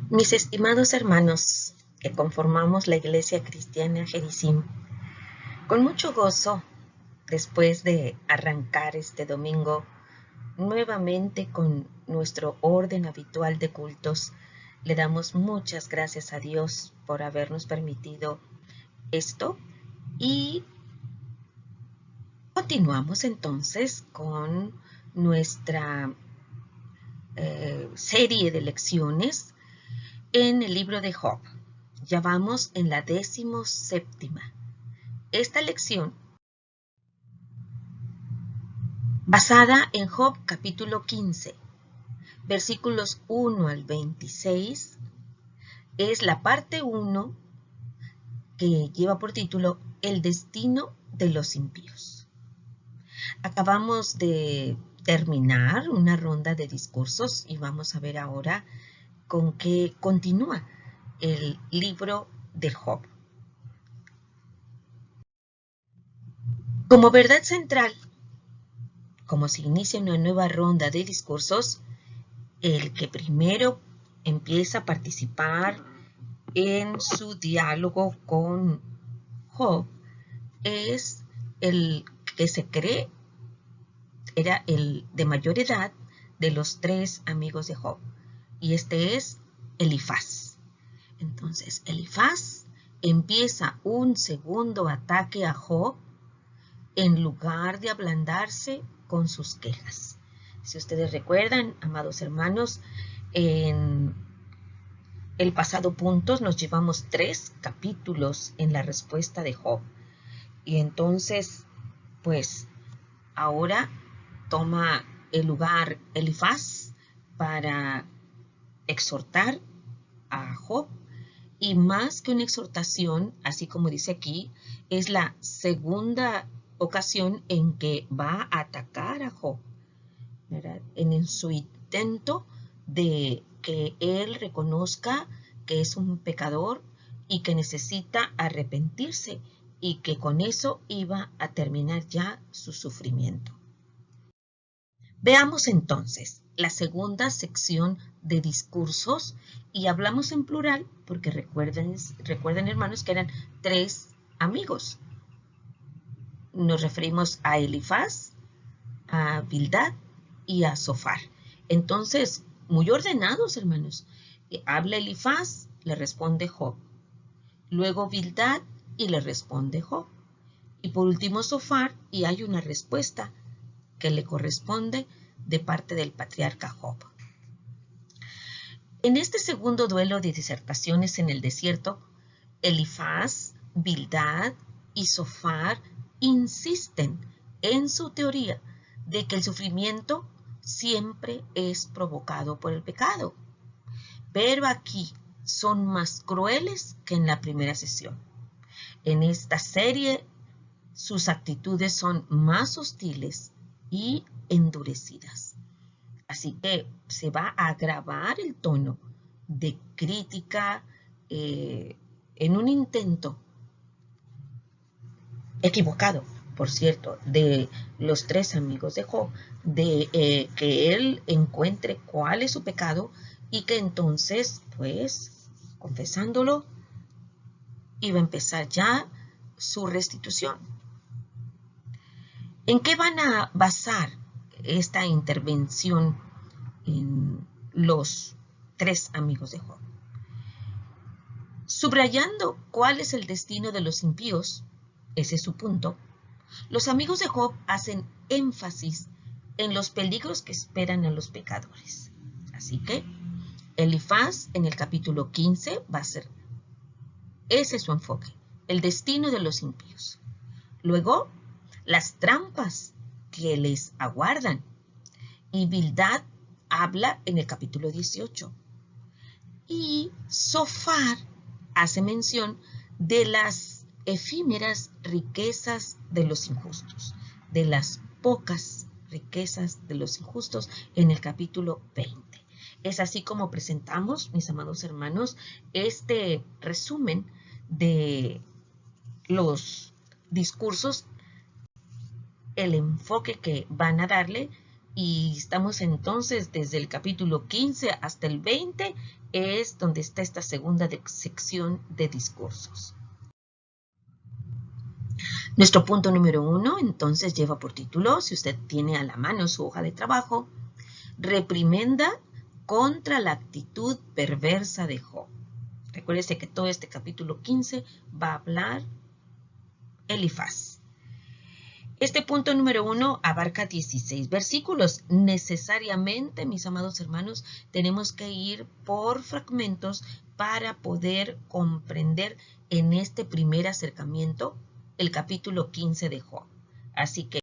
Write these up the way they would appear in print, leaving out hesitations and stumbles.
Mis estimados hermanos que conformamos la Iglesia Cristiana Gerizim, con mucho gozo, después de arrancar este domingo nuevamente con nuestro orden habitual de cultos, le damos muchas gracias a Dios por habernos permitido esto y continuamos entonces con nuestra serie de lecciones en el libro de Job. Ya vamos en la 17ª. Esta lección, basada en Job capítulo 15, versículos 1 al 26, es la parte 1 que lleva por título El destino de los impíos. Acabamos de terminar una ronda de discursos y vamos a ver ahora con qué continúa el libro de Job. Como verdad central, como se inicia una nueva ronda de discursos, el que primero empieza a participar en su diálogo con Job es el que se cree era el de mayor edad de los 3 amigos de Job, y este es Elifaz. Entonces, Elifaz empieza un segundo ataque a Job en lugar de ablandarse con sus quejas. Si ustedes recuerdan, amados hermanos, en el pasado punto nos llevamos 3 capítulos en la respuesta de Job. Y entonces, pues, ahora toma el lugar Elifaz para exhortar a Job. Y más que una exhortación, así como dice aquí, es la segunda ocasión en que va a atacar a Job, ¿verdad? En su intento de que él reconozca que es un pecador y que necesita arrepentirse y que con eso iba a terminar ya su sufrimiento. Veamos entonces la segunda sección de discursos y hablamos en plural porque recuerden hermanos que eran 3 amigos. Nos referimos a Elifaz, a Bildad y a Zofar. Entonces, muy ordenados, hermanos. Habla Elifaz, le responde Job. Luego Bildad y le responde Job. Y por último Zofar, y hay una respuesta que le corresponde de parte del patriarca Job. En este segundo duelo de disertaciones en el desierto, Elifaz, Bildad y Zofar insisten en su teoría de que el sufrimiento siempre es provocado por el pecado. Pero aquí son más crueles que en la primera sesión. En esta serie, sus actitudes son más hostiles y endurecidas. Así que se va a agravar el tono de crítica en un intento equivocado, por cierto, de los 3 amigos de Job, de que él encuentre cuál es su pecado y que entonces, pues, confesándolo, iba a empezar ya su restitución. ¿En qué van a basar esta intervención en los 3 amigos de Job? Subrayando cuál es el destino de los impíos, ese es su punto, los amigos de Job hacen énfasis en los peligros que esperan a los pecadores. Así que Elifaz en el capítulo 15 va a ser, ese es su enfoque, el destino de los impíos. Luego, las trampas que les aguardan. Y Bildad habla en el capítulo 18. Y Zofar hace mención de las efímeras riquezas de los injustos, de las pocas riquezas de los injustos en el capítulo 20. Es así como presentamos, mis amados hermanos, este resumen de los discursos, el enfoque que van a darle Y estamos entonces desde el capítulo 15 hasta el 20, es donde está esta segunda sección de discursos. Nuestro punto número 1 entonces lleva por título, si usted tiene a la mano su hoja de trabajo, reprimenda contra la actitud perversa de Job. Recuérdese que todo este capítulo 15 va a hablar Elifaz. Este punto número 1 abarca 16 versículos. Necesariamente, mis amados hermanos, tenemos que ir por fragmentos para poder comprender en este primer acercamiento el capítulo 15 de Job. Así que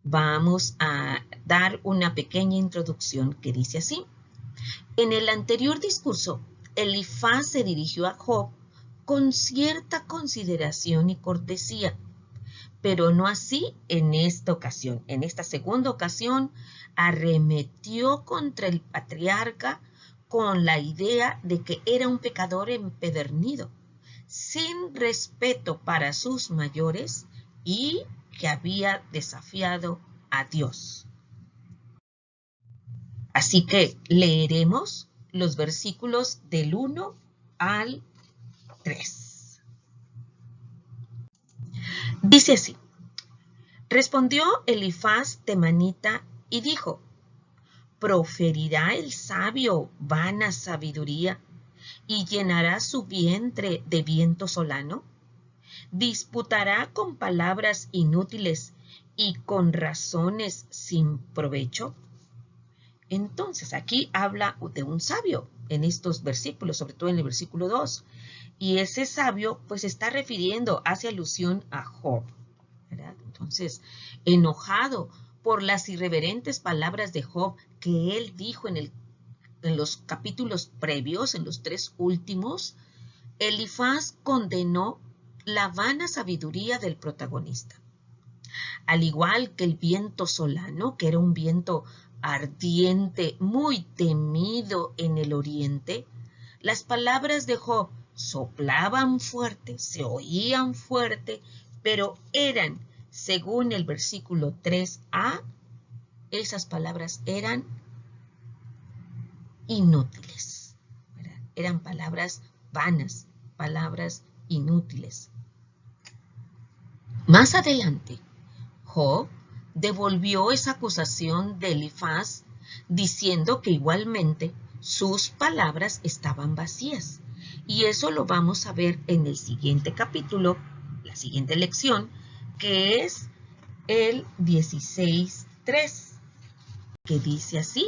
vamos a dar una pequeña introducción que dice así. En el anterior discurso, Elifaz se dirigió a Job con cierta consideración y cortesía, pero no así en esta ocasión. En esta segunda ocasión, arremetió contra el patriarca con la idea de que era un pecador empedernido, sin respeto para sus mayores y que había desafiado a Dios. Así que leeremos los versículos del 1 al 3. Dice así: respondió Elifaz temanita y dijo: ¿proferirá el sabio vana sabiduría y llenará su vientre de viento solano? ¿Disputará con palabras inútiles y con razones sin provecho? Entonces aquí habla de un sabio en estos versículos, sobre todo en el versículo 2. Y ese sabio pues está refiriendo, hace alusión a Job, ¿verdad? Entonces, enojado por las irreverentes palabras de Job que él dijo en los capítulos previos, en los 3 últimos, Elifaz condenó la vana sabiduría del protagonista. Al igual que el viento solano, que era un viento ardiente, muy temido en el oriente, las palabras de Job soplaban fuerte, se oían fuerte, pero eran, según el versículo 3a, esas palabras eran inútiles, ¿verdad? Eran palabras vanas, palabras inútiles. Más adelante, Job devolvió esa acusación de Elifaz diciendo que igualmente sus palabras estaban vacías. Y eso lo vamos a ver en el siguiente capítulo, la siguiente lección, que es el 16:3, que dice así.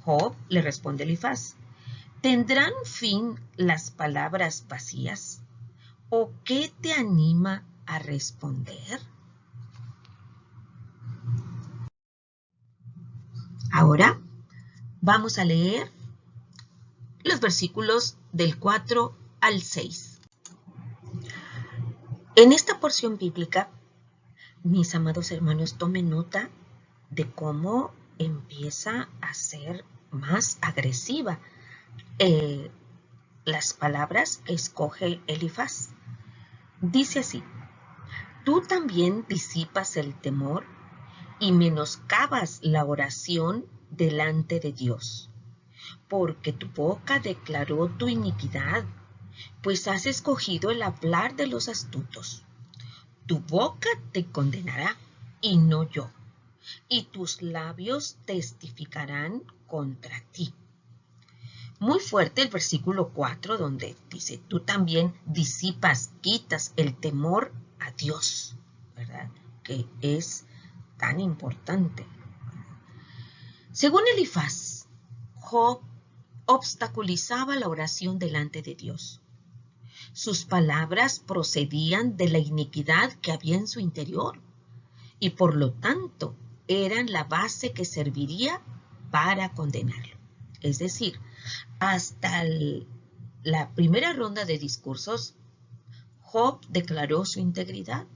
Job le responde a Elifaz: ¿tendrán fin las palabras vacías? ¿O qué te anima a responder? Ahora vamos a leer los versículos del 4 al 6. En esta porción bíblica, mis amados hermanos, tomen nota de cómo empieza a ser más agresiva las palabras que escoge Elifaz. Dice así: tú también disipas el temor y menoscabas la oración delante de Dios, porque tu boca declaró tu iniquidad, pues has escogido el hablar de los astutos. Tu boca te condenará y no yo, y tus labios testificarán contra ti. Muy fuerte el versículo 4, donde dice: tú también disipas, quitas el temor a Dios, ¿verdad? Que es tan importante. Según Elifaz, Job obstaculizaba la oración delante de Dios. Sus palabras procedían de la iniquidad que había en su interior y por lo tanto eran la base que serviría para condenarlo. Es decir, hasta la primera ronda de discursos, Job declaró su integridad.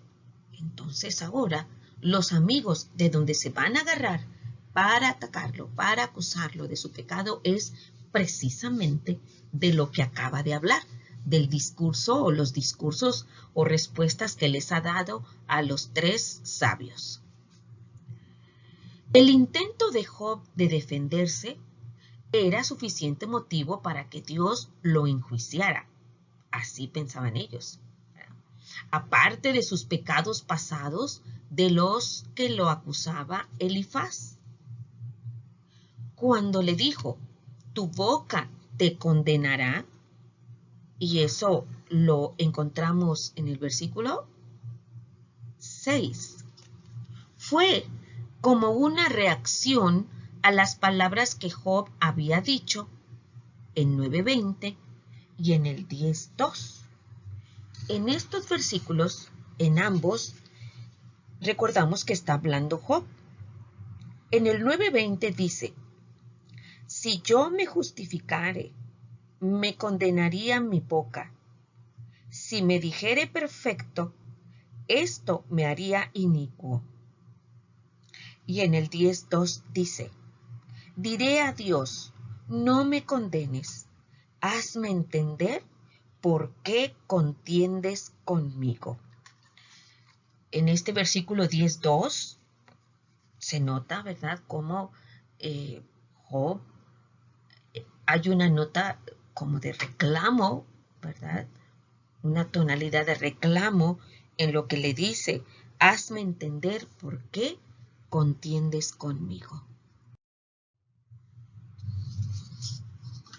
Entonces ahora los amigos de donde se van a agarrar para atacarlo, para acusarlo de su pecado, es precisamente de lo que acaba de hablar, del discurso o los discursos o respuestas que les ha dado a los 3 sabios. El intento de Job de defenderse era suficiente motivo para que Dios lo enjuiciara. Así pensaban ellos. Aparte de sus pecados pasados, de los que lo acusaba Elifaz. Cuando le dijo, tu boca te condenará, y eso lo encontramos en el versículo 6. Fue como una reacción a las palabras que Job había dicho en 9:20 y en el 10:2. En estos versículos, en ambos, recordamos que está hablando Job. En el 9:20 dice, si yo me justificare, me condenaría mi boca. Si me dijere perfecto, esto me haría inicuo. Y en el 10:2 dice, diré a Dios, no me condenes, hazme entender por qué contiendes conmigo. En este versículo 10:2 se nota, ¿verdad?, cómo Job, hay una nota como de reclamo, ¿verdad?, una tonalidad de reclamo en lo que le dice, hazme entender por qué contiendes conmigo.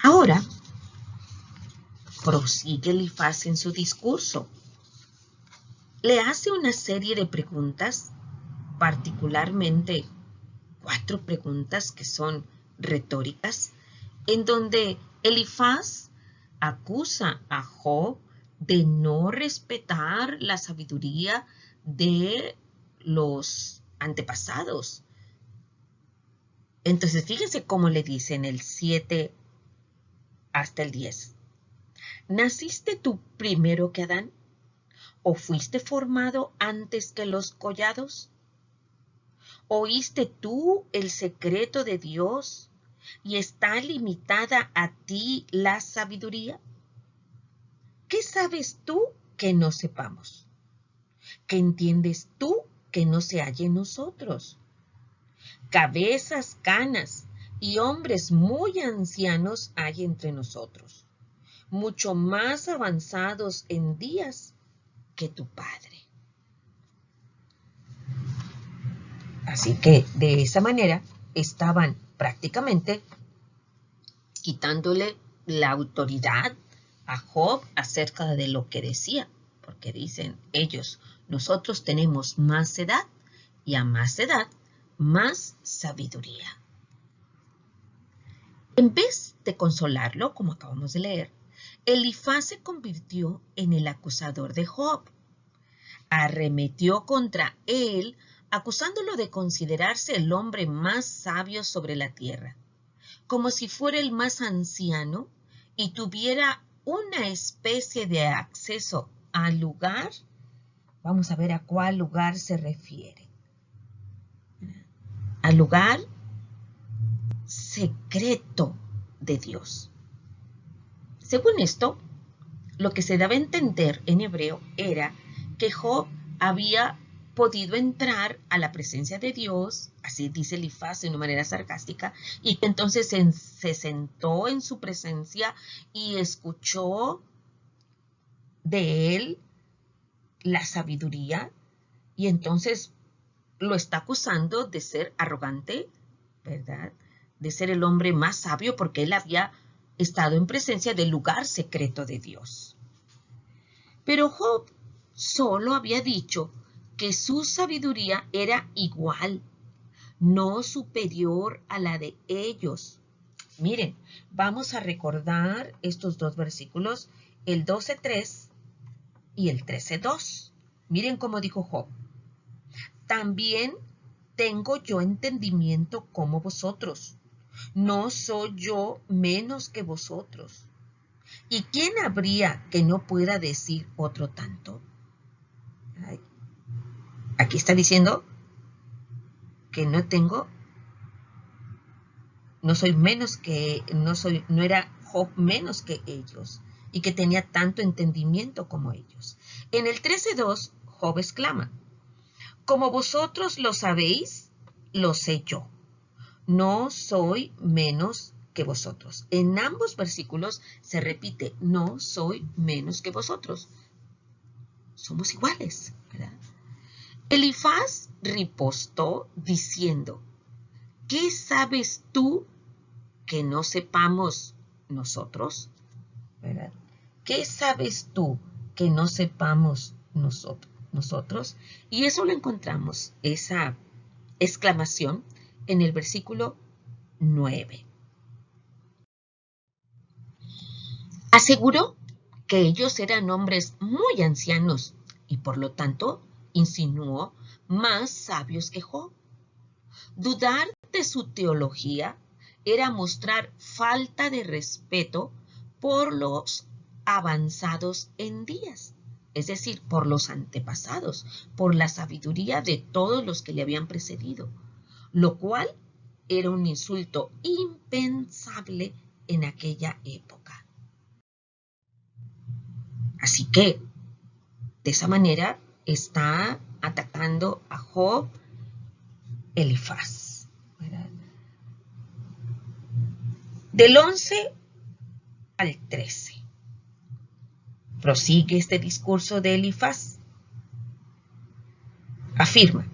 Ahora, prosigue Elifaz en su discurso. Le hace una serie de preguntas, particularmente 4 preguntas que son retóricas, en donde Elifaz acusa a Job de no respetar la sabiduría de los antepasados. Entonces, fíjense cómo le dice en el 7 hasta el 10. ¿Naciste tú primero que Adán? ¿O fuiste formado antes que los collados? ¿Oíste tú el secreto de Dios y está limitada a ti la sabiduría? ¿Qué sabes tú que no sepamos? ¿Qué entiendes tú que no se halle en nosotros? Cabezas canas y hombres muy ancianos hay entre nosotros, mucho más avanzados en días que tu padre. Así que de esa manera estaban prácticamente quitándole la autoridad a Job acerca de lo que decía, porque dicen ellos, nosotros tenemos más edad y a más edad, más sabiduría. En vez de consolarlo, como acabamos de leer, Elifaz se convirtió en el acusador de Job. Arremetió contra él, acusándolo de considerarse el hombre más sabio sobre la tierra, como si fuera el más anciano y tuviera una especie de acceso al lugar. Vamos a ver a cuál lugar se refiere. Al lugar secreto de Dios. Según esto, lo que se daba a entender en hebreo era que Job había podido entrar a la presencia de Dios, así dice Elifaz de una manera sarcástica, y que entonces se sentó en su presencia y escuchó de él la sabiduría, y entonces lo está acusando de ser arrogante, ¿verdad?, de ser el hombre más sabio porque él había estado en presencia del lugar secreto de Dios. Pero Job solo había dicho que su sabiduría era igual, no superior a la de ellos. Miren, vamos a recordar estos 2 versículos, el 12:3 y el 13:2. Miren cómo dijo Job. También tengo yo entendimiento como vosotros. No soy yo menos que vosotros. ¿Y quién habría que no pueda decir otro tanto? Aquí está diciendo que no soy menos que, no era Job menos que ellos, y que tenía tanto entendimiento como ellos. En el 13:2, Job exclama, como vosotros lo sabéis, lo sé yo. No soy menos que vosotros. En ambos versículos se repite, no soy menos que vosotros. Somos iguales, ¿verdad? Elifaz ripostó diciendo, ¿qué sabes tú que no sepamos nosotros? ¿Verdad? ¿Qué sabes tú que no sepamos nosotros? Y eso lo encontramos, esa exclamación, en el versículo 9. Aseguró que ellos eran hombres muy ancianos y por lo tanto insinuó más sabios que Job. Dudar de su teología era mostrar falta de respeto por los avanzados en días, es decir, por los antepasados, por la sabiduría de todos los que le habían precedido, lo cual era un insulto impensable en aquella época. Así que, de esa manera, está atacando a Job Elifaz. ¿Verdad? Del 11 al 13. Prosigue este discurso de Elifaz. Afirma,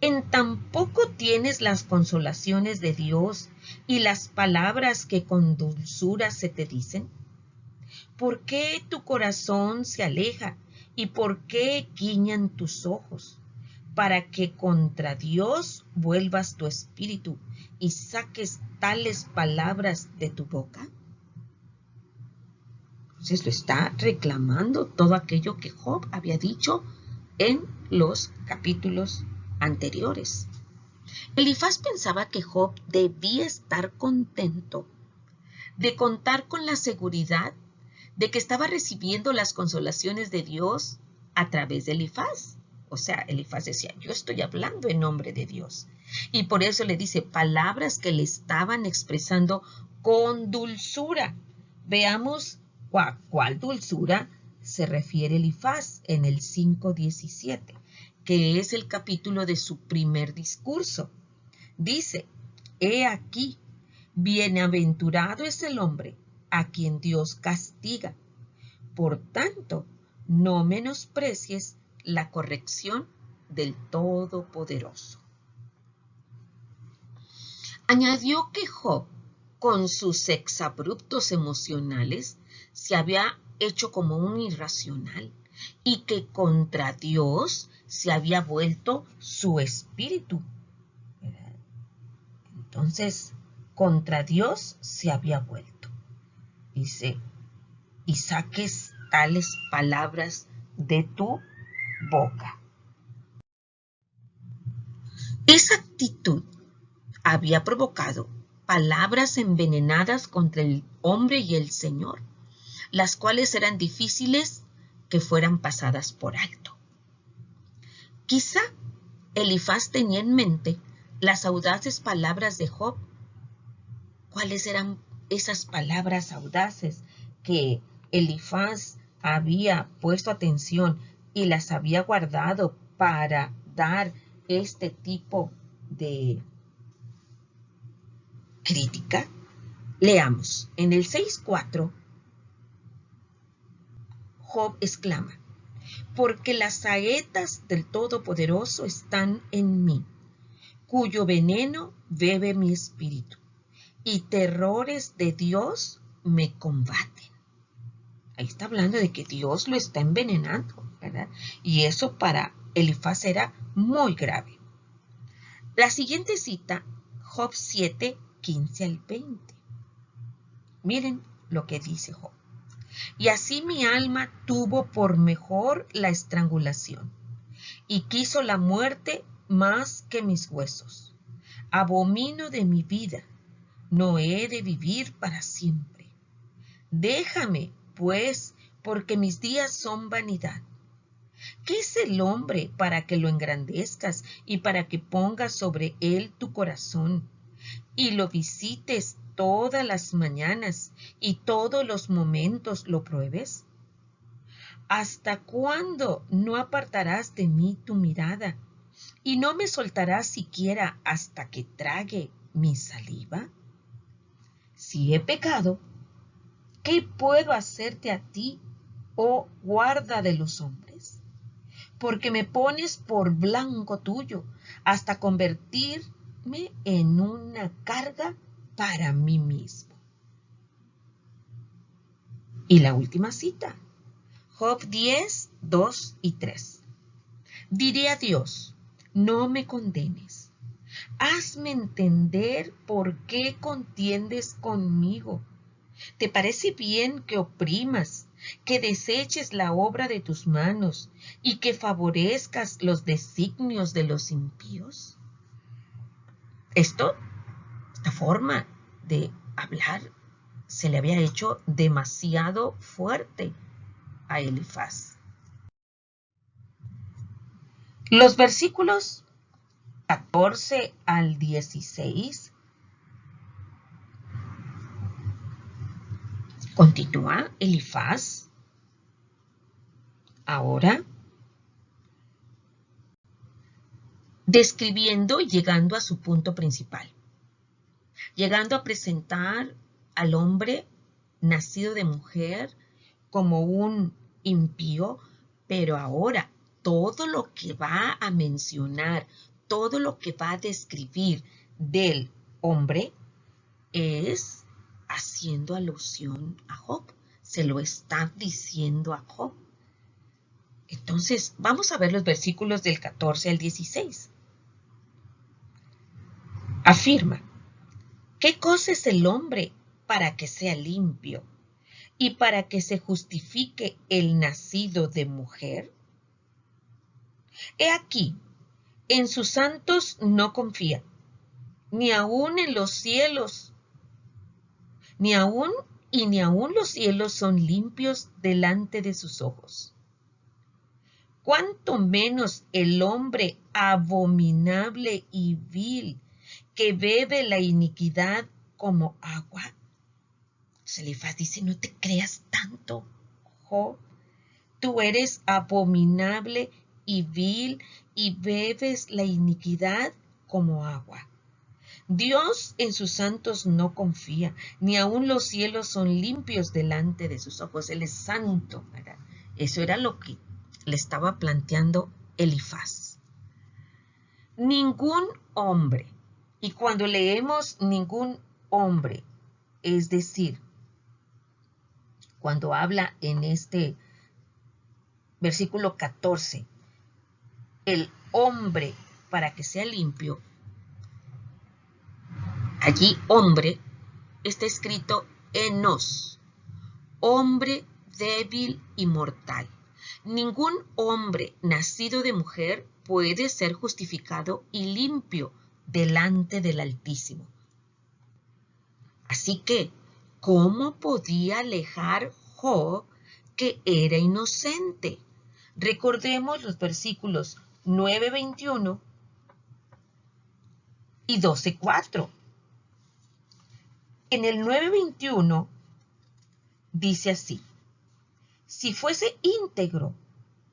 ¿en tan poco tienes las consolaciones de Dios y las palabras que con dulzura se te dicen? ¿Por qué tu corazón se aleja y por qué guiñan tus ojos? Para que contra Dios vuelvas tu espíritu y saques tales palabras de tu boca. Entonces lo está reclamando todo aquello que Job había dicho en los capítulos anteriores. Elifaz pensaba que Job debía estar contento de contar con la seguridad de que estaba recibiendo las consolaciones de Dios a través de Elifaz. O sea, Elifaz decía, yo estoy hablando en nombre de Dios. Y por eso le dice palabras que le estaban expresando con dulzura. Veamos a cuál dulzura se refiere Elifaz en el 5:17, que es el capítulo de su primer discurso. Dice, he aquí, bienaventurado es el hombre a quien Dios castiga. Por tanto, no menosprecies la corrección del Todopoderoso. Añadió que Job, con sus exabruptos emocionales, se había hecho como un irracional y que contra Dios se había vuelto su espíritu. Entonces, contra Dios se había vuelto. Dice, y saques tales palabras de tu boca. Esa actitud había provocado palabras envenenadas contra el hombre y el Señor, las cuales eran difíciles que fueran pasadas por alto. Quizá Elifaz tenía en mente las audaces palabras de Job. ¿Cuáles eran esas palabras audaces que Elifaz había puesto atención y las había guardado para dar este tipo de crítica? Leamos. En el 6:4, Job exclama, porque las saetas del Todopoderoso están en mí, cuyo veneno bebe mi espíritu, y terrores de Dios me combaten. Ahí está hablando de que Dios lo está envenenando, ¿verdad? Y eso para Elifaz era muy grave. La siguiente cita, Job 7:15 al 20. Miren lo que dice Job. Y así mi alma tuvo por mejor la estrangulación, y quiso la muerte más que mis huesos. Abomino de mi vida, no he de vivir para siempre. Déjame, pues, porque mis días son vanidad. ¿Qué es el hombre para que lo engrandezcas y para que pongas sobre él tu corazón y lo visites todas las mañanas y todos los momentos lo pruebes? ¿Hasta cuándo no apartarás de mí tu mirada ¿Y no me soltarás siquiera hasta que trague mi saliva? Si he pecado, ¿qué puedo hacerte a ti, oh guarda de los hombres? Porque me pones por blanco tuyo hasta convertirme en una carga para mí mismo. Y la última cita, Job 10, 2 y 3. Diré a Dios, no me condenes. Hazme entender por qué contiendes conmigo. ¿Te parece bien que oprimas, que deseches la obra de tus manos y que favorezcas los designios de los impíos? Esta forma de hablar se le había hecho demasiado fuerte a Elifaz. Los versículos 14 al 16 continúa Elifaz ahora describiendo y llegando a su punto principal, llegando a presentar al hombre nacido de mujer como un impío, pero ahora todo lo que va a mencionar, todo lo que va a describir del hombre es haciendo alusión a Job. Se lo está diciendo a Job. Entonces, vamos a ver los versículos del 14 al 16. Afirma, ¿qué cosa es el hombre para que sea limpio y para que se justifique el nacido de mujer? He aquí, en sus santos no confía, ni aun en los cielos, ni aun los cielos son limpios delante de sus ojos. Cuánto menos el hombre abominable y vil que bebe la iniquidad como agua. Elifaz dice, no te creas tanto, Job. Tú eres abominable y vil y bebes la iniquidad como agua. Dios en sus santos no confía, ni aun los cielos son limpios delante de sus ojos. Él es santo, ¿verdad? Eso era lo que le estaba planteando Elifaz. Ningún hombre, y cuando leemos ningún hombre, es decir, cuando habla en este versículo 14, el hombre para que sea limpio, allí hombre está escrito enos, hombre débil y mortal. Ningún hombre nacido de mujer puede ser justificado y limpio delante del Altísimo. Así que, ¿cómo podía alegar Job que era inocente? Recordemos los versículos 9:21 y 12:4. En el 9:21 dice así, si fuese íntegro,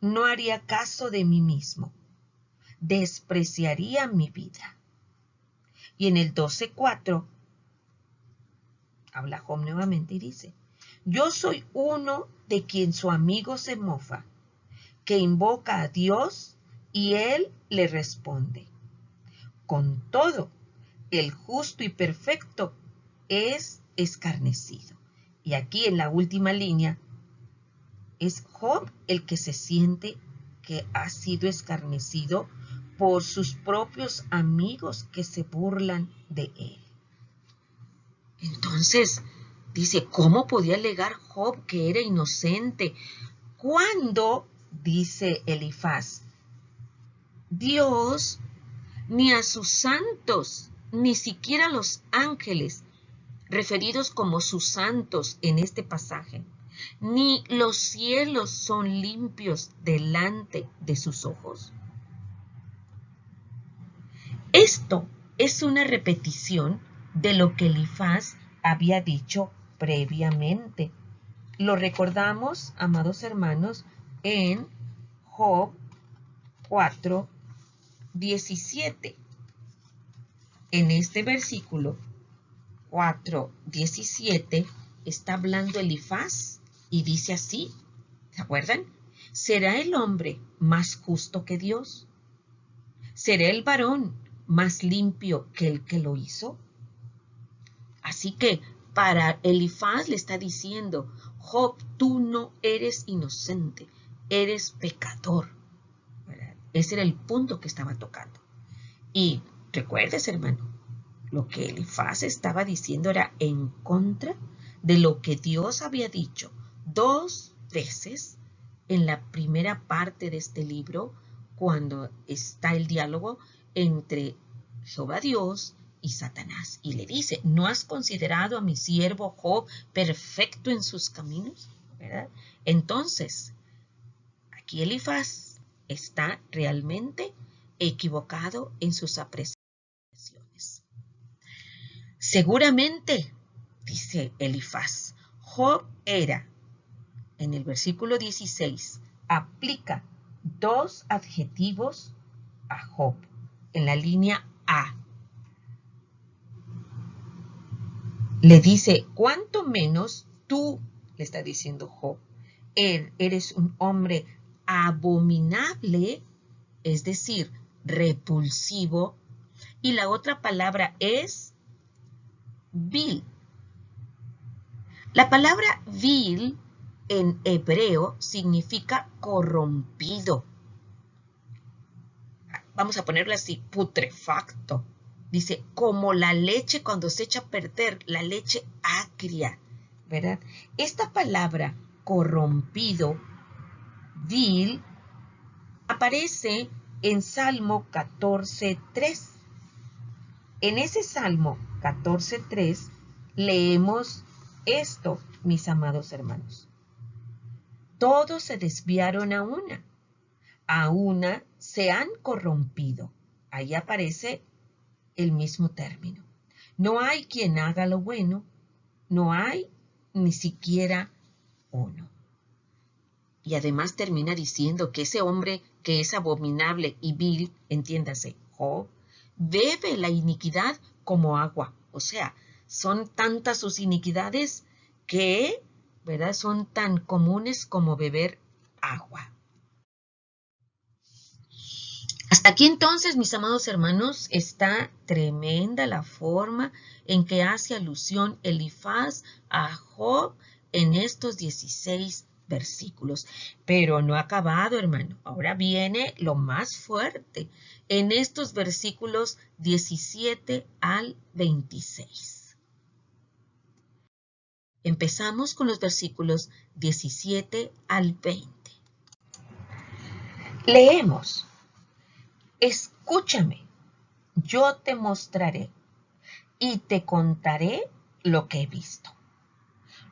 no haría caso de mí mismo, despreciaría mi vida. Y en el 12:4 habla Job nuevamente y dice, yo soy uno de quien su amigo se mofa, que invoca a Dios y él le responde. Con todo, el justo y perfecto es escarnecido. Y aquí en la última línea, es Job el que se siente que ha sido escarnecido por sus propios amigos que se burlan de él. Entonces, dice, ¿cómo podía alegar Job que era inocente? Cuando, dice Elifaz, Dios ni a sus santos, ni siquiera a los ángeles, referidos como sus santos en este pasaje, ni los cielos son limpios delante de sus ojos. Esto es una repetición de lo que Elifaz había dicho previamente. Lo recordamos, amados hermanos, en Job 4, 17. En este versículo 4:17 está hablando Elifaz y dice así, ¿se acuerdan? ¿Será el hombre más justo que Dios? ¿Será el varón más limpio que el que lo hizo? Así que para Elifaz le está diciendo, Job, tú no eres inocente, eres pecador. ¿Verdad? Ese era el punto que estaba tocando. Y recuerdes, hermano, lo que Elifaz estaba diciendo era en contra de lo que Dios había dicho 2 veces en la primera parte de este libro, cuando está el diálogo entre Jehová Dios y Satanás. Y le dice, ¿no has considerado a mi siervo Job perfecto en sus caminos? ¿Verdad? Entonces, aquí Elifaz está realmente equivocado en sus apreciaciones. Seguramente, dice Elifaz, Job era, en el versículo 16, aplica 2 adjetivos a Job en la línea A. Le dice, ¿cuánto menos tú, le está diciendo Job, eres un hombre abominable, es decir, repulsivo, y la otra palabra es vil. La palabra vil en hebreo significa corrompido. Vamos a ponerlo así, putrefacto. Dice, como la leche cuando se echa a perder, la leche agria, ¿verdad? Esta palabra corrompido, vil, aparece en Salmo 14:3. En ese Salmo 14:3 leemos esto, mis amados hermanos. Todos se desviaron a una se han corrompido. Ahí aparece el mismo término. No hay quien haga lo bueno, no hay ni siquiera uno. Y además termina diciendo que ese hombre que es abominable y vil, entiéndase, Job, bebe la iniquidad como agua. O sea, son tantas sus iniquidades que, ¿verdad?, son tan comunes como beber agua. Hasta aquí entonces, mis amados hermanos, está tremenda la forma en que hace alusión Elifaz a Job en estos 16 versículos. Pero no ha acabado, hermano. Ahora viene lo más fuerte en estos versículos 17 al 26. Empezamos con los versículos 17 al 20. Leemos. Escúchame, yo te mostraré y te contaré lo que he visto.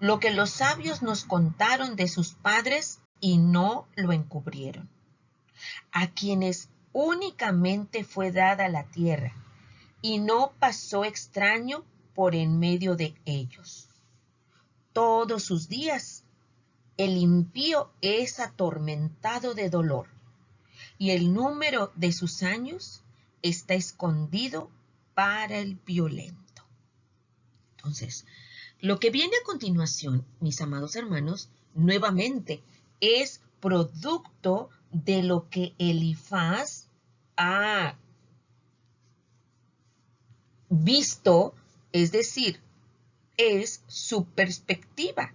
Lo que los sabios nos contaron de sus padres y no lo encubrieron. A quienes únicamente fue dada la tierra y no pasó extraño por en medio de ellos. Todos sus días el impío es atormentado de dolor y el número de sus años está escondido para el violento. Entonces, lo que viene a continuación, mis amados hermanos, nuevamente es producto de lo que Elifaz ha visto, es decir, es su perspectiva,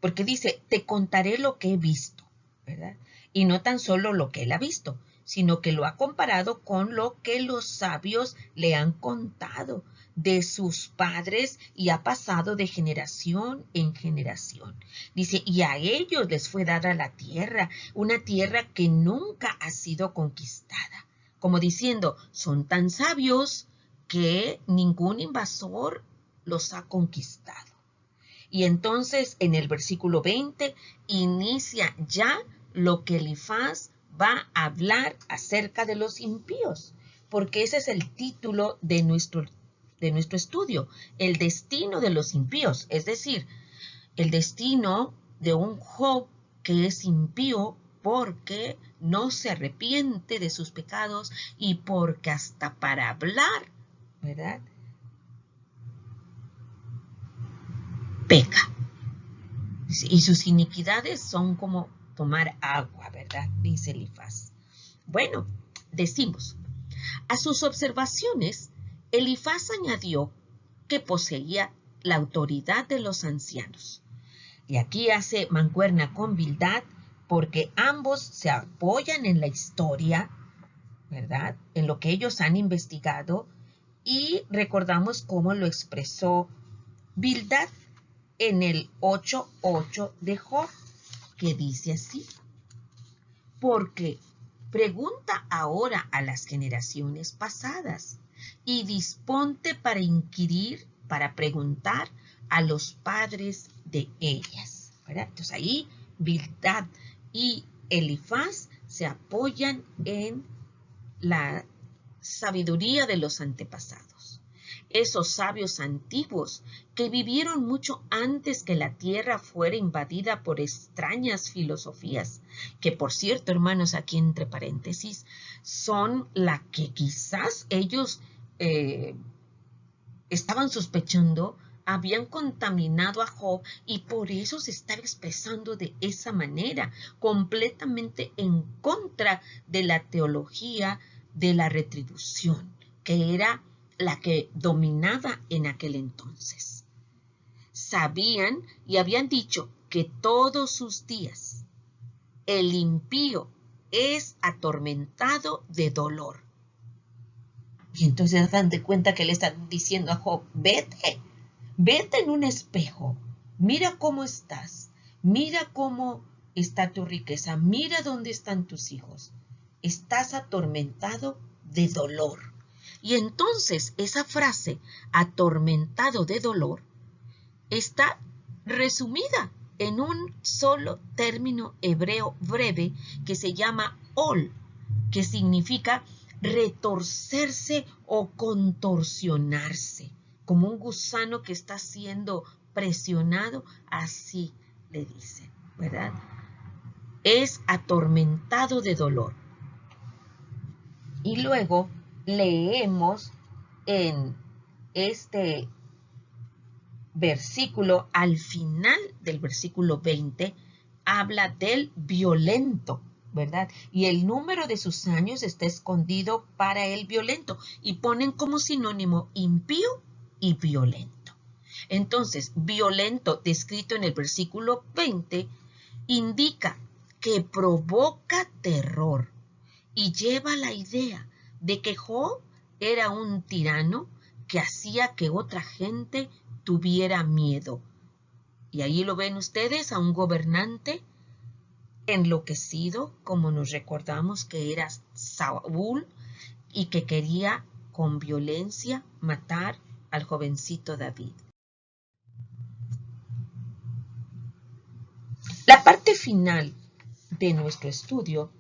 porque dice, te contaré lo que he visto, ¿verdad? Y no tan solo lo que él ha visto, sino que lo ha comparado con lo que los sabios le han contado de sus padres y ha pasado de generación en generación. Dice, y a ellos les fue dada la tierra, una tierra que nunca ha sido conquistada. Como diciendo, son tan sabios que ningún invasor los ha conquistado. Y entonces en el versículo 20 inicia ya lo que Elifaz va a hablar acerca de los impíos, porque ese es el título de nuestro estudio, el destino de los impíos, es decir, el destino de un Job que es impío porque no se arrepiente de sus pecados y porque hasta para hablar, ¿verdad?, peca. Y sus iniquidades son como tomar agua, ¿verdad?, dice Elifaz. Bueno, decimos, a sus observaciones, Elifaz añadió que poseía la autoridad de los ancianos. Y aquí hace mancuerna con Bildad porque ambos se apoyan en la historia, ¿verdad?, en lo que ellos han investigado, y recordamos cómo lo expresó Bildad en el 8:8 de Job, que dice así: porque pregunta ahora a las generaciones pasadas y disponte para inquirir, para preguntar a los padres de ellas, ¿verdad? Entonces ahí Bildad y Elifaz se apoyan en la sabiduría de los antepasados. Esos sabios antiguos que vivieron mucho antes que la tierra fuera invadida por extrañas filosofías, que por cierto, hermanos, aquí entre paréntesis, son la que quizás ellos estaban sospechando, habían contaminado a Job y por eso se estaba expresando de esa manera, completamente en contra de la teología de la retribución, que era la que dominaba en aquel entonces. Sabían y habían dicho que todos sus días el impío es atormentado de dolor. Y entonces dan de cuenta que le están diciendo a Job: vete en un espejo, mira cómo estás, mira cómo está tu riqueza, mira dónde están tus hijos. Estás atormentado de dolor. Y entonces esa frase, atormentado de dolor, está resumida en un solo término hebreo breve que se llama ol, que significa retorcerse o contorsionarse, como un gusano que está siendo presionado, así le dicen, ¿verdad? Es atormentado de dolor. Y luego leemos en este versículo, al final del versículo 20, habla del violento, ¿verdad? Y el número de sus años está escondido para el violento. Y ponen como sinónimo impío y violento. Entonces, violento, descrito en el versículo 20, indica que provoca terror y lleva la idea de que Job era un tirano que hacía que otra gente tuviera miedo. Y ahí lo ven ustedes, a un gobernante enloquecido, como nos recordamos que era Saúl, y que quería con violencia matar al jovencito David. La parte final de nuestro estudio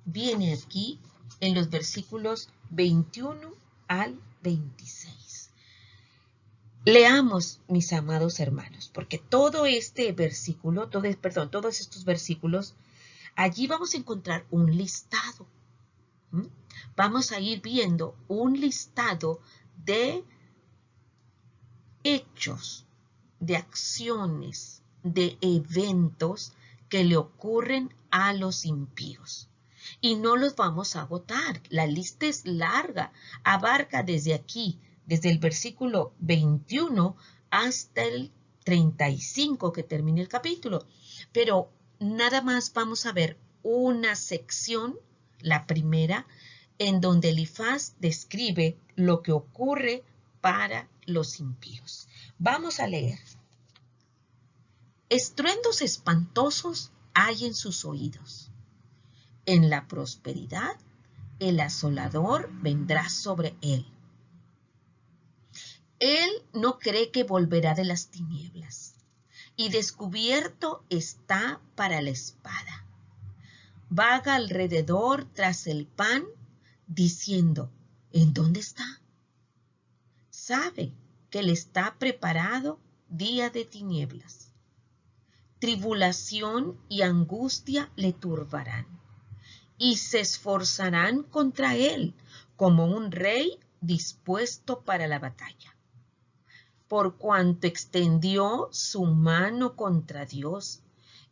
viene aquí en los versículos 21 al 26. Leamos, mis amados hermanos, porque todo este versículo, todos estos versículos, allí vamos a encontrar un listado. Vamos a ir viendo un listado de hechos, de acciones, de eventos que le ocurren a los impíos. Y no los vamos a agotar. La lista es larga, abarca desde aquí, desde el versículo 21 hasta el 35 que termina el capítulo. Pero nada más vamos a ver una sección, la primera, en donde Elifaz describe lo que ocurre para los impíos. Vamos a leer. Estruendos espantosos hay en sus oídos. En la prosperidad, el asolador vendrá sobre él. Él no cree que volverá de las tinieblas, y descubierto está para la espada. Vaga alrededor tras el pan, diciendo: ¿en dónde está? Sabe que le está preparado día de tinieblas. Tribulación y angustia le turbarán, y se esforzarán contra él como un rey dispuesto para la batalla. Por cuanto extendió su mano contra Dios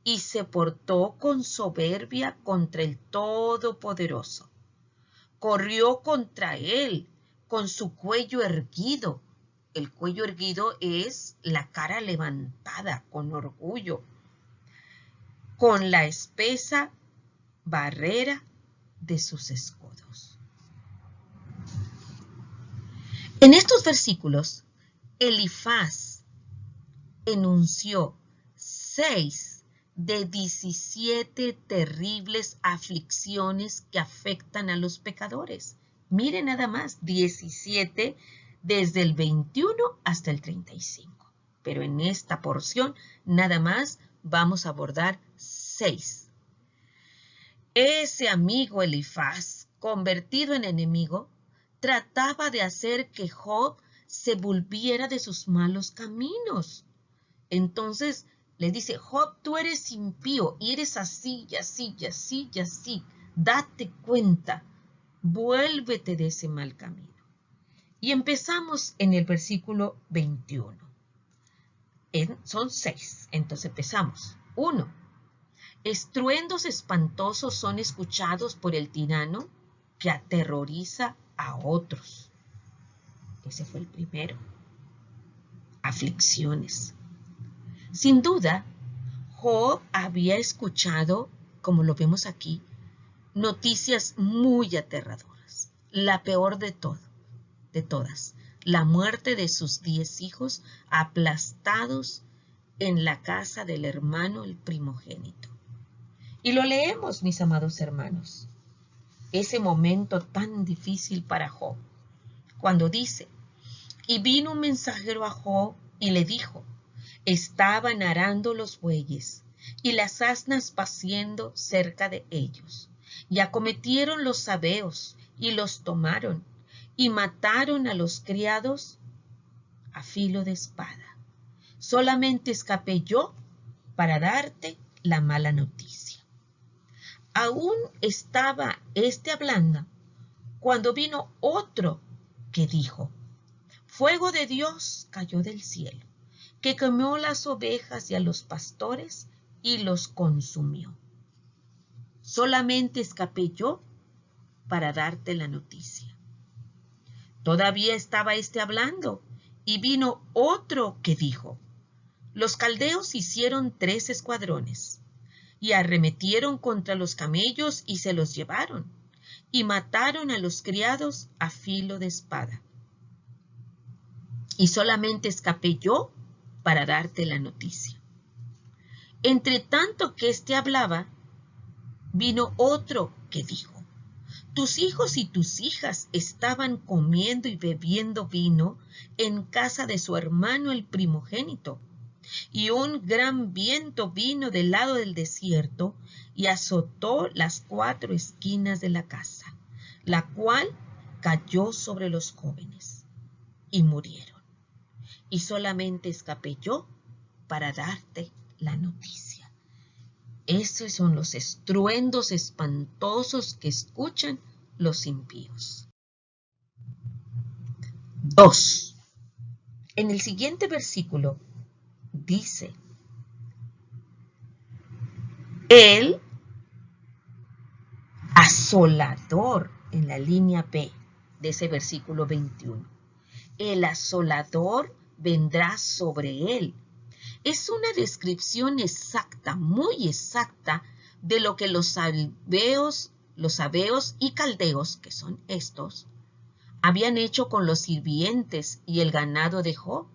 y se portó con soberbia contra el Todopoderoso. Corrió contra él con su cuello erguido. El cuello erguido es la cara levantada con orgullo, con la espesa barrera de sus escudos. En estos versículos, Elifaz enunció 6 de 17 terribles aflicciones que afectan a los pecadores. Miren nada más, 17 desde el 21 hasta el 35. Pero en esta porción nada más vamos a abordar 6. Ese amigo Elifaz, convertido en enemigo, trataba de hacer que Job se volviera de sus malos caminos. Entonces le dice, Job, tú eres impío y eres así, y así, y así, y así. Date cuenta, vuélvete de ese mal camino. Y empezamos en el versículo 21. Son 6, entonces empezamos. 1. Estruendos espantosos son escuchados por el tirano que aterroriza a otros. Ese fue el primero. Aflicciones. Sin duda, Job había escuchado, como lo vemos aquí, noticias muy aterradoras. La peor de todas, la muerte de sus 10 hijos aplastados en la casa del hermano, el primogénito. Y lo leemos, mis amados hermanos, ese momento tan difícil para Job, cuando dice, y vino un mensajero a Job y le dijo, estaban arando los bueyes y las asnas paciendo cerca de ellos, y acometieron los sabeos y los tomaron, y mataron a los criados a filo de espada. Solamente escapé yo para darte la mala noticia. Aún estaba hablando cuando vino otro que dijo, fuego de Dios cayó del cielo, que quemó las ovejas y a los pastores y los consumió. Solamente escapé yo para darte la noticia. Todavía estaba hablando y vino otro que dijo, los caldeos hicieron 3 escuadrones y arremetieron contra los camellos y se los llevaron y mataron a los criados a filo de espada. Y solamente escapé yo para darte la noticia. Entre tanto que hablaba, vino otro que dijo, tus hijos y tus hijas estaban comiendo y bebiendo vino en casa de su hermano el primogénito, y un gran viento vino del lado del desierto y azotó las 4 esquinas de la casa, la cual cayó sobre los jóvenes y murieron. Y solamente escapé yo para darte la noticia. Esos son los estruendos espantosos que escuchan los impíos. 2. En el siguiente versículo dice, el asolador, en la línea B de ese versículo 21. El asolador vendrá sobre él. Es una descripción exacta, muy exacta, de lo que los sabeos y caldeos, que son estos, habían hecho con los sirvientes y el ganado de Job.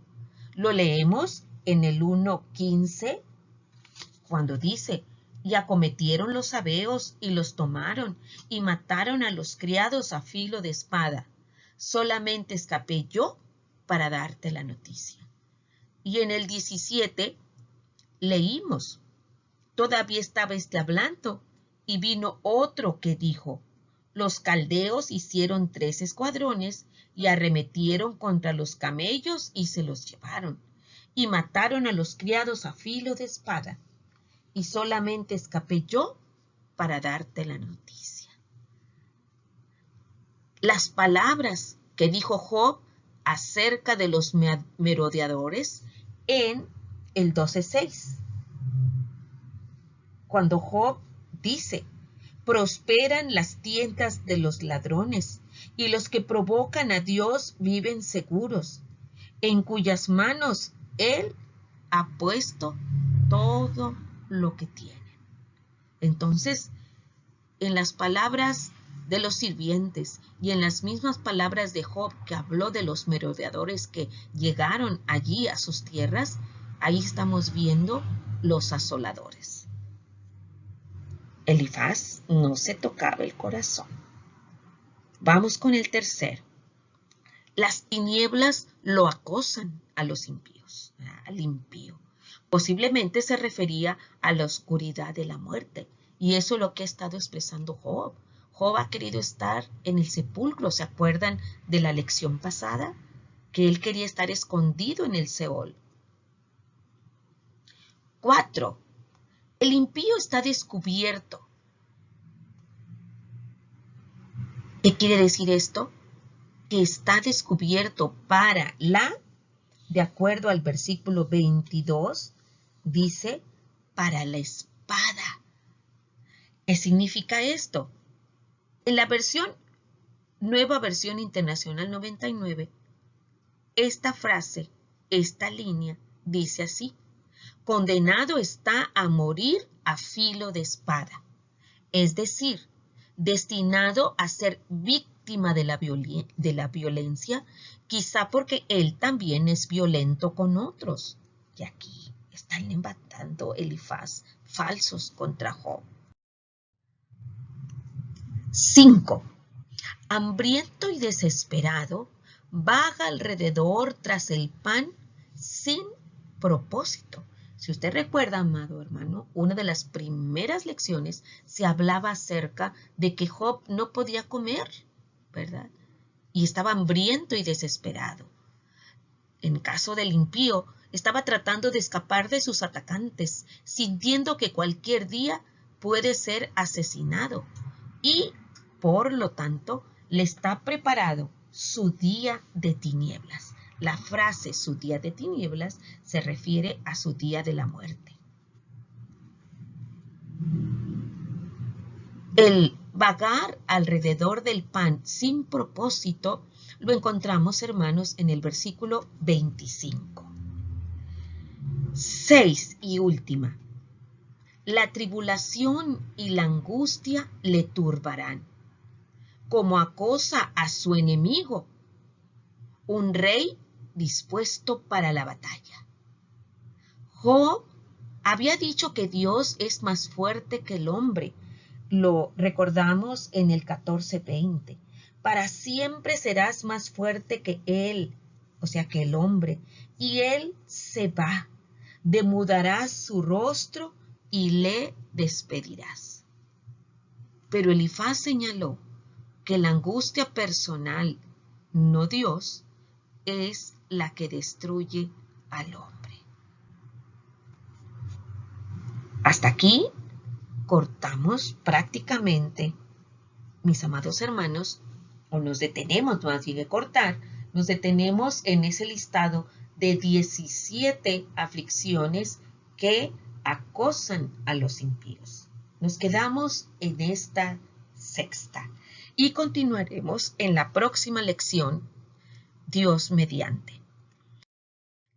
Lo leemos en el 1:15, cuando dice, y acometieron los sabeos y los tomaron, y mataron a los criados a filo de espada. Solamente escapé yo para darte la noticia. Y en el 17 leímos, todavía estaba hablando, y vino otro que dijo, los caldeos hicieron 3 escuadrones y arremetieron contra los camellos y se los llevaron, y mataron a los criados a filo de espada. Y solamente escapé yo para darte la noticia. las palabras que dijo Job acerca de los merodeadores en el 12:6. Cuando Job dice, prosperan las tiendas de los ladrones, y los que provocan a Dios viven seguros, en cuyas manos Él ha puesto todo lo que tienen. Entonces, en las palabras de los sirvientes y en las mismas palabras de Job, que habló de los merodeadores que llegaron allí a sus tierras, ahí estamos viendo los asoladores. Elifaz no se tocaba el corazón. Vamos con el tercero. Las tinieblas lo acosan a los impíos, al impío. Posiblemente se refería a la oscuridad de la muerte. Y eso es lo que ha estado expresando Job. Job ha querido estar en el sepulcro. ¿Se acuerdan de la lección pasada? Que él quería estar escondido en el Seol. 4. El impío está descubierto. ¿Qué quiere decir esto? Que está descubierto para de acuerdo al versículo 22, dice, para la espada. ¿Qué significa esto? En la nueva versión internacional 99, esta frase, esta línea, dice así: condenado está a morir a filo de espada. Es decir, destinado a ser víctima de la violencia, quizá porque él también es violento con otros. Y aquí están levantando Elifaz falsos contra Job. 5. Hambriento y desesperado, vaga alrededor tras el pan sin propósito. Si usted recuerda, amado hermano, una de las primeras lecciones se hablaba acerca de que Job no podía comer, ¿verdad? Y estaba hambriento y desesperado. En caso del impío, estaba tratando de escapar de sus atacantes, sintiendo que cualquier día puede ser asesinado. Y, por lo tanto, le está preparado su día de tinieblas. La frase su día de tinieblas se refiere a su día de la muerte. El vagar alrededor del pan sin propósito lo encontramos, hermanos, en el versículo 25. 6 y última. La tribulación y la angustia le turbarán, como acosa a su enemigo, un rey dispuesto para la batalla. Job había dicho que Dios es más fuerte que el hombre. Lo recordamos en el 14:20. Para siempre serás más fuerte que él, o sea, que el hombre, y él se va, demudarás su rostro y le despedirás. Pero Elifaz señaló que la angustia personal, no Dios, es la que destruye al hombre. Hasta aquí cortamos prácticamente, mis amados hermanos, o nos detenemos, no así de cortar, nos detenemos en ese listado de 17 aflicciones que acosan a los impíos. Nos quedamos en esta sexta y continuaremos en la próxima lección, Dios mediante.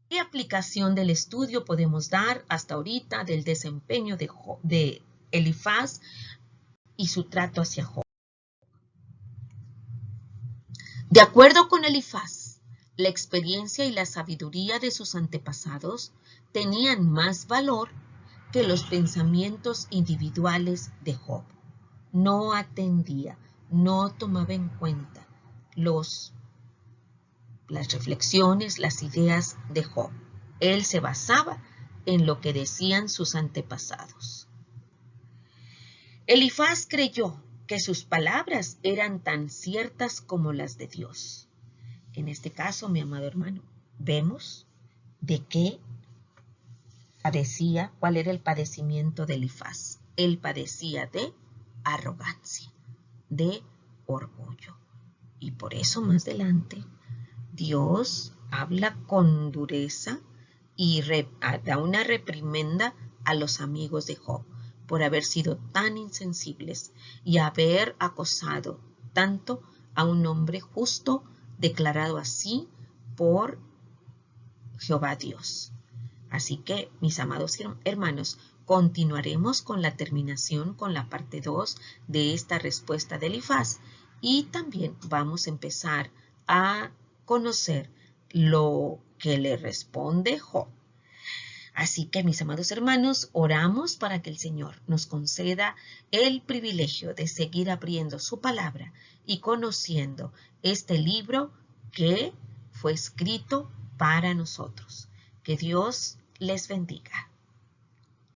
¿Qué aplicación del estudio podemos dar hasta ahorita del desempeño de Elifaz y su trato hacia Job? De acuerdo con Elifaz, la experiencia y la sabiduría de sus antepasados tenían más valor que los pensamientos individuales de Job. No atendía, no tomaba en cuenta las reflexiones, las ideas de Job. Él se basaba en lo que decían sus antepasados. Elifaz creyó que sus palabras eran tan ciertas como las de Dios. En este caso, mi amado hermano, vemos de qué padecía, cuál era el padecimiento de Elifaz. Él padecía de arrogancia, de orgullo. Y por eso más adelante Dios habla con dureza y da una reprimenda a los amigos de Job por haber sido tan insensibles y haber acosado tanto a un hombre justo declarado así por Jehová Dios. Así que, mis amados hermanos, continuaremos con la terminación, con la parte 2 de esta respuesta de Elifaz, y también vamos a empezar a conocer lo que le responde Job. Así que, mis amados hermanos, oramos para que el Señor nos conceda el privilegio de seguir abriendo su palabra y conociendo este libro que fue escrito para nosotros. Que Dios les bendiga.